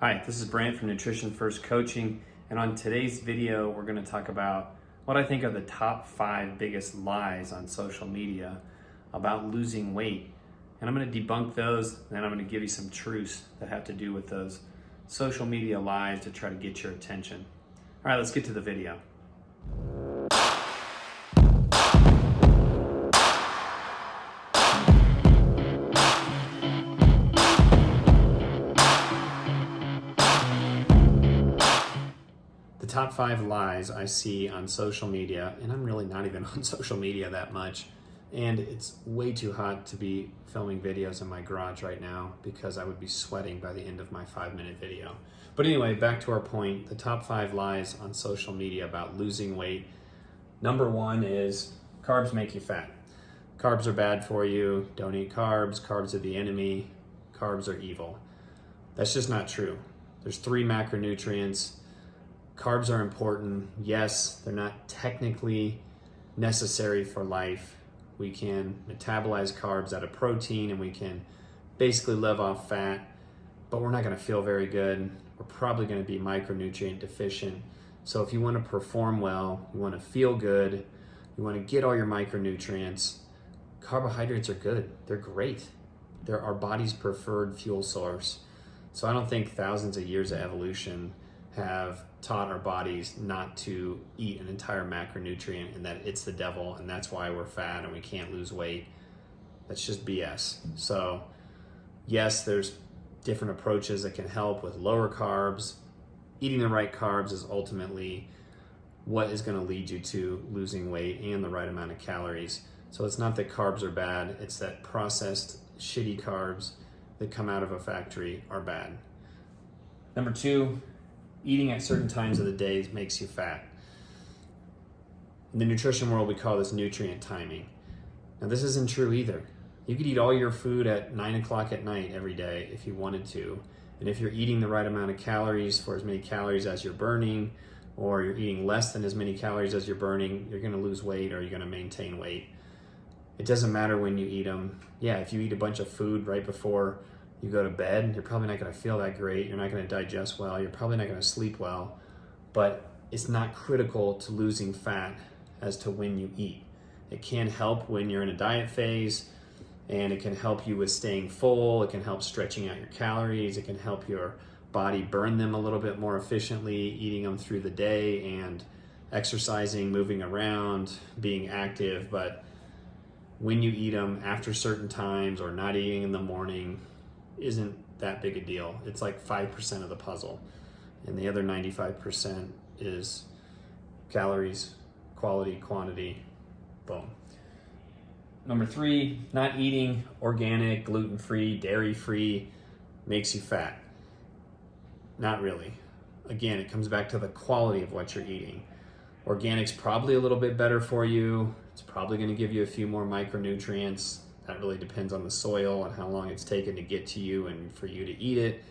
Hi, this is Brant from Nutrition First Coaching, and on today's video, we're going to talk about what I think are the top 5 biggest lies on social media about losing weight. And I'm going to debunk those, and then I'm going to give you some truths that have to do with those social media lies to try to get your attention. All right, let's get to the video. The top 5 lies I see on social media, and I'm really not even on social media that much, and it's way too hot to be filming videos in my garage right now because I would be sweating by the end of my 5-minute video. But anyway, back to our point, the top 5 lies on social media about losing weight. Number 1 is carbs make you fat. Carbs are bad for you, don't eat carbs, carbs are the enemy, carbs are evil. That's just not true. There's 3 macronutrients. Carbs are important. Yes, they're not technically necessary for life. We can metabolize carbs out of protein and we can basically live off fat, but we're not going to feel very good. We're probably going to be micronutrient deficient. So if you want to perform well, you want to feel good, you want to get all your micronutrients, carbohydrates are good. They're great. They're our body's preferred fuel source. So I don't think thousands of years of evolution have taught our bodies not to eat an entire macronutrient and that it's the devil and that's why we're fat and we can't lose weight. That's just BS. So yes, there's different approaches that can help with lower carbs. Eating the right carbs is ultimately what is going to lead you to losing weight and the right amount of calories. So it's not that carbs are bad, it's that processed shitty carbs that come out of a factory are bad. Number 2, eating at certain times of the day makes you fat. In the nutrition world, we call this nutrient timing. Now, this isn't true either. You could eat all your food at 9 o'clock at night every day if you wanted to. And if you're eating the right amount of calories for as many calories as you're burning, or you're eating less than as many calories as you're burning, you're gonna lose weight or you're gonna maintain weight. It doesn't matter when you eat them. Yeah, if you eat a bunch of food right before you go to bed, you're probably not going to feel that great. You're not going to digest well. You're probably not going to sleep well. But it's not critical to losing fat as to when you eat. It can help when you're in a diet phase, and it can help you with staying full. It can help stretching out your calories. It can help your body burn them a little bit more efficiently, eating them through the day and exercising, moving around, being active. But when you eat them after certain times or not eating in the morning, isn't that big a deal. It's like 5% of the puzzle, and the other 95% is calories, quality, quantity, boom. Number 3, not eating organic, gluten-free, dairy-free makes you fat. Not really. Again, it comes back to the quality of what you're eating. Organic's probably a little bit better for you. It's probably going to give you a few more micronutrients. That really depends on the soil and how long it's taken to get to you and for you to eat it.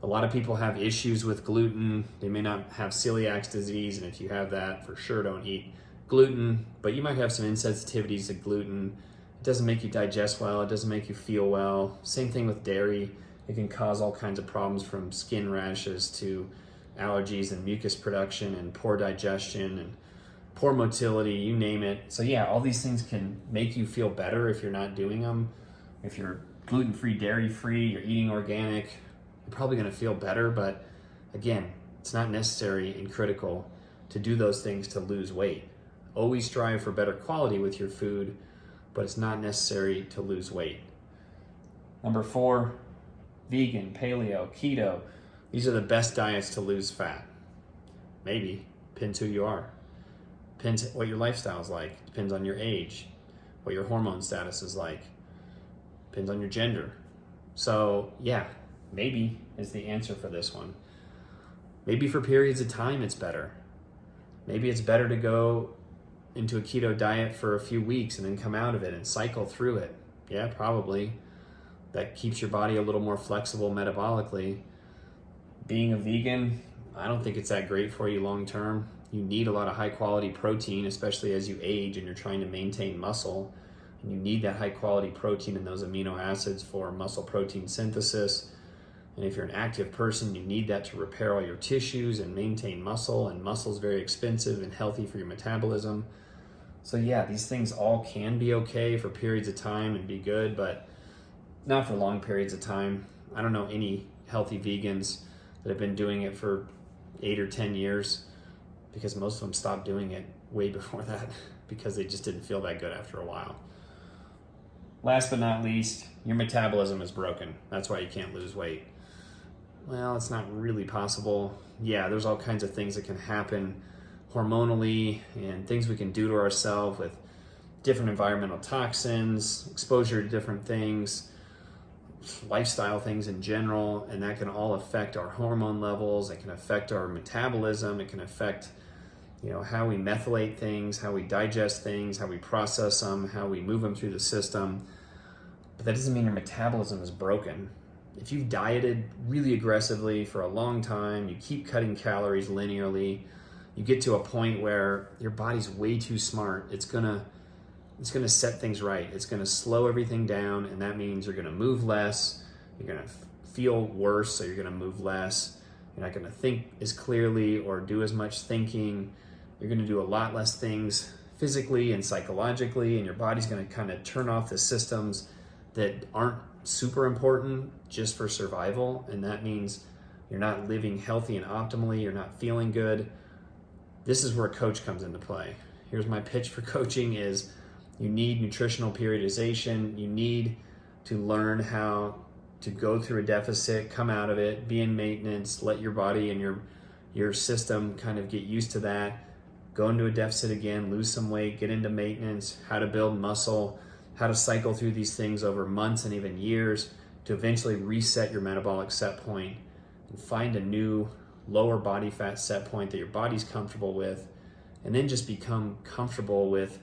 A lot of people have issues with gluten. They may not have celiac disease, and if you have that, for sure don't eat gluten, but you might have some insensitivities to gluten. It doesn't make you digest well. It doesn't make you feel well. Same thing with dairy. It can cause all kinds of problems from skin rashes to allergies and mucus production and poor digestion and poor motility, you name it. So yeah, all these things can make you feel better if you're not doing them. If you're gluten-free, dairy-free, you're eating organic, you're probably gonna feel better, but again, it's not necessary and critical to do those things to lose weight. Always strive for better quality with your food, but it's not necessary to lose weight. Number 4, vegan, paleo, keto. These are the best diets to lose fat. Maybe, depends who you are. Depends what your lifestyle is like. Depends on your age, what your hormone status is like. Depends on your gender. So yeah, maybe is the answer for this one. Maybe for periods of time it's better. Maybe it's better to go into a keto diet for a few weeks and then come out of it and cycle through it. Yeah, probably. That keeps your body a little more flexible metabolically. Being a vegan, I don't think it's that great for you long term. You need a lot of high quality protein, especially as you age and you're trying to maintain muscle. And you need that high quality protein and those amino acids for muscle protein synthesis. And if you're an active person, you need that to repair all your tissues and maintain muscle, and muscle is very expensive and healthy for your metabolism. So yeah, these things all can be okay for periods of time and be good, but not for long periods of time. I don't know any healthy vegans that have been doing it for 8 or 10 years, because most of them stopped doing it way before that because they just didn't feel that good after a while. Last but not least, your metabolism is broken. That's why you can't lose weight. Well, it's not really possible. Yeah, there's all kinds of things that can happen hormonally and things we can do to ourselves with different environmental toxins, exposure to different things, lifestyle things in general, and that can all affect our hormone levels. It can affect our metabolism. It can affect, how we methylate things, how we digest things, how we process them, how we move them through the system. But that doesn't mean your metabolism is broken. If you've dieted really aggressively for a long time, you keep cutting calories linearly, you get to a point where your body's way too smart. It's gonna set things right. It's gonna slow everything down, and that means you're gonna move less, you're gonna feel worse, so you're gonna move less. You're not gonna think as clearly or do as much thinking. You're gonna do a lot less things physically and psychologically, and your body's gonna kind of turn off the systems that aren't super important just for survival, and that means you're not living healthy and optimally, you're not feeling good. This is where a coach comes into play. Here's my pitch for coaching is you need nutritional periodization. You need to learn how to go through a deficit, come out of it, be in maintenance, let your body and your system kind of get used to that, go into a deficit again, lose some weight, get into maintenance, how to build muscle, how to cycle through these things over months and even years to eventually reset your metabolic set point and find a new lower body fat set point that your body's comfortable with, and then just become comfortable with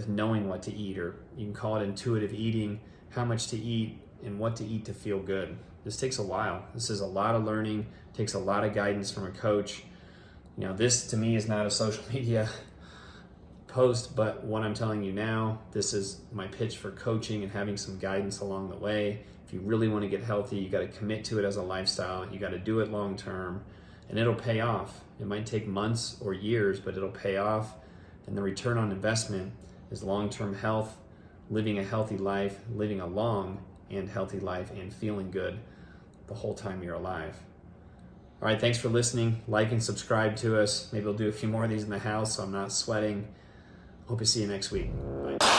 knowing what to eat, or you can call it intuitive eating, how much to eat and what to eat to feel good. This takes a while. This is a lot of learning, takes a lot of guidance from a coach. This to me is not a social media post, but what I'm telling you now, this is my pitch for coaching and having some guidance along the way. If you really want to get healthy, you got to commit to it as a lifestyle. You got to do it long term, and it'll pay off. It might take months or years, but it'll pay off. And the return on investment is long-term health, living a healthy life, living a long and healthy life, and feeling good the whole time you're alive. All right, thanks for listening. Like and subscribe to us. Maybe we'll do a few more of these in the house so I'm not sweating. Hope to see you next week. Bye.